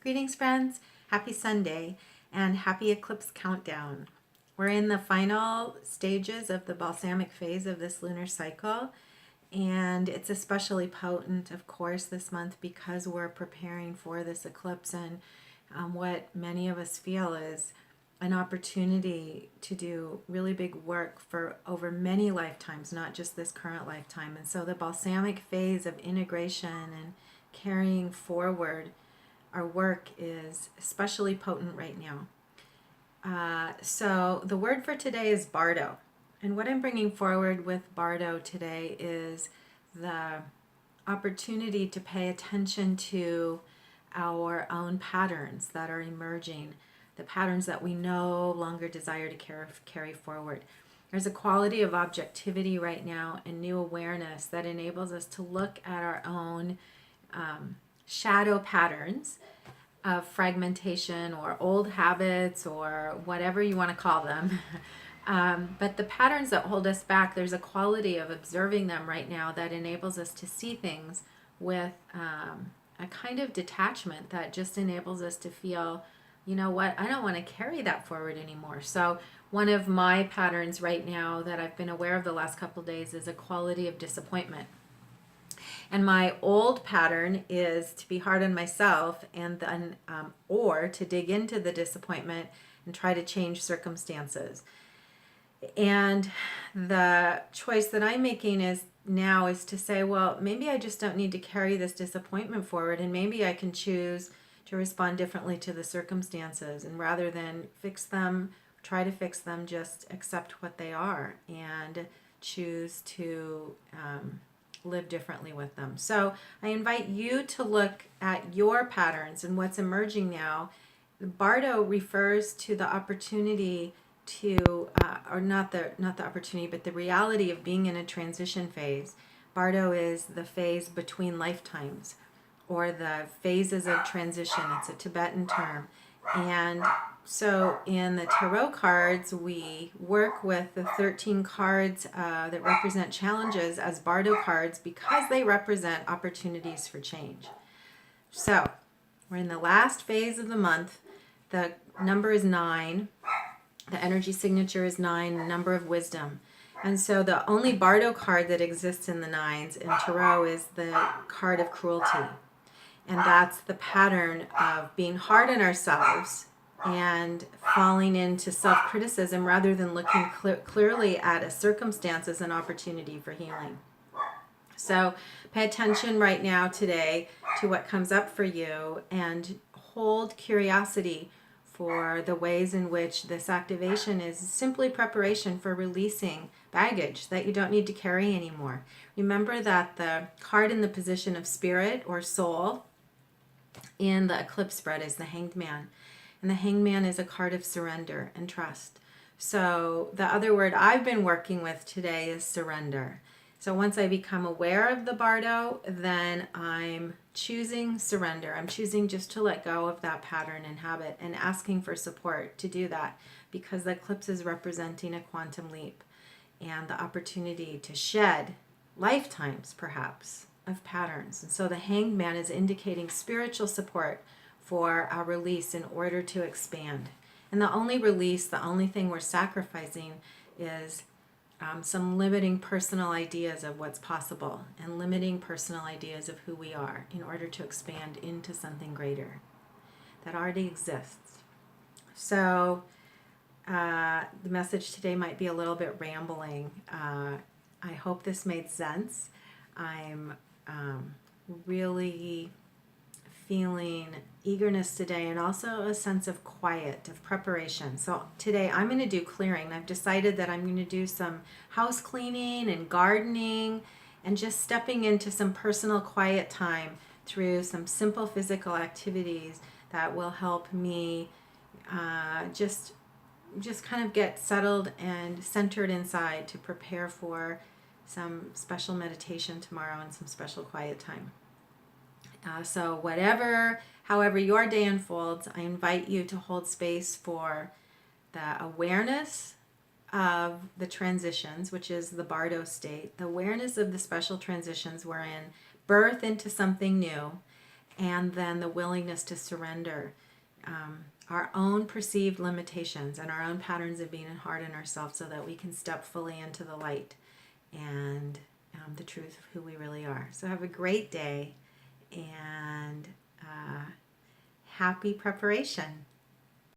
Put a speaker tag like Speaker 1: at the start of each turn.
Speaker 1: Greetings, friends. Happy Sunday and happy eclipse countdown. We're in the final stages of the balsamic phase of this lunar cycle, and it's especially potent, of course, this month because we're preparing for this eclipse and what many of us feel is an opportunity to do really big work for over many lifetimes, not just this current lifetime. And so the balsamic phase of integration and carrying forward our work is especially potent right now. So the word for today is Bardo. And what I'm bringing forward with Bardo today is the opportunity to pay attention to our own patterns that are emerging, the patterns that we no longer desire to carry forward. There's a quality of objectivity right now and new awareness that enables us to look at our own shadow patterns of fragmentation or old habits or whatever you want to call them. But the patterns that hold us back, there's a quality of observing them right now that enables us to see things with a kind of detachment that just enables us to feel, you know what, I don't want to carry that forward anymore. So one of my patterns right now that I've been aware of the last couple of days is a quality of disappointment. And my old pattern is to be hard on myself and then, or to dig into the disappointment and try to change circumstances. And the choice that I'm making is now is to say, well, maybe I just don't need to carry this disappointment forward, and maybe I can choose to respond differently to the circumstances, and rather than fix them, try to fix them, just accept what they are and choose to live differently with them. So I invite you to look at your patterns and what's emerging now. Bardo refers to the opportunity to, or not the opportunity, but the reality of being in a transition phase. Bardo is the phase between lifetimes, or the phases of transition. It's a Tibetan term. And so in the tarot cards, we work with the 13 cards that represent challenges as Bardo cards because they represent opportunities for change. So we're in the last phase of the month. The number is 9. The energy signature is 9, the number of wisdom. And so the only Bardo card that exists in the 9s in tarot is the card of cruelty. And that's the pattern of being hard on ourselves and falling into self-criticism rather than looking clearly at a circumstance as an opportunity for healing. So pay attention right now today to what comes up for you and hold curiosity for the ways in which this activation is simply preparation for releasing baggage that you don't need to carry anymore. Remember that the card in the position of spirit or soul in the eclipse spread is the Hanged Man. And the Hanged Man is a card of surrender and trust. So the other word I've been working with today is surrender. So once I become aware of the Bardo, then I'm choosing surrender. I'm choosing just to let go of that pattern and habit and asking for support to do that, because the eclipse is representing a quantum leap and the opportunity to shed lifetimes, perhaps, of patterns. And so the Hanged Man is indicating spiritual support for our release in order to expand. And the only release, the only thing we're sacrificing is some limiting personal ideas of what's possible and limiting personal ideas of who we are in order to expand into something greater that already exists. So the message today might be a little bit rambling. I hope this made sense. I'm really feeling eagerness today and also a sense of quiet, of preparation. So today I'm going to do clearing. I've decided that I'm going to do some house cleaning and gardening and just stepping into some personal quiet time through some simple physical activities that will help me just kind of get settled and centered inside to prepare for some special meditation tomorrow and some special quiet time. So however your day unfolds, I invite you to hold space for the awareness of the transitions, which is the Bardo state, the awareness of the special transitions we're in, birth into something new, and then the willingness to surrender our own perceived limitations and our own patterns of being hard on ourselves so that we can step fully into the light and the truth of who we really are. So have a great day and happy preparation.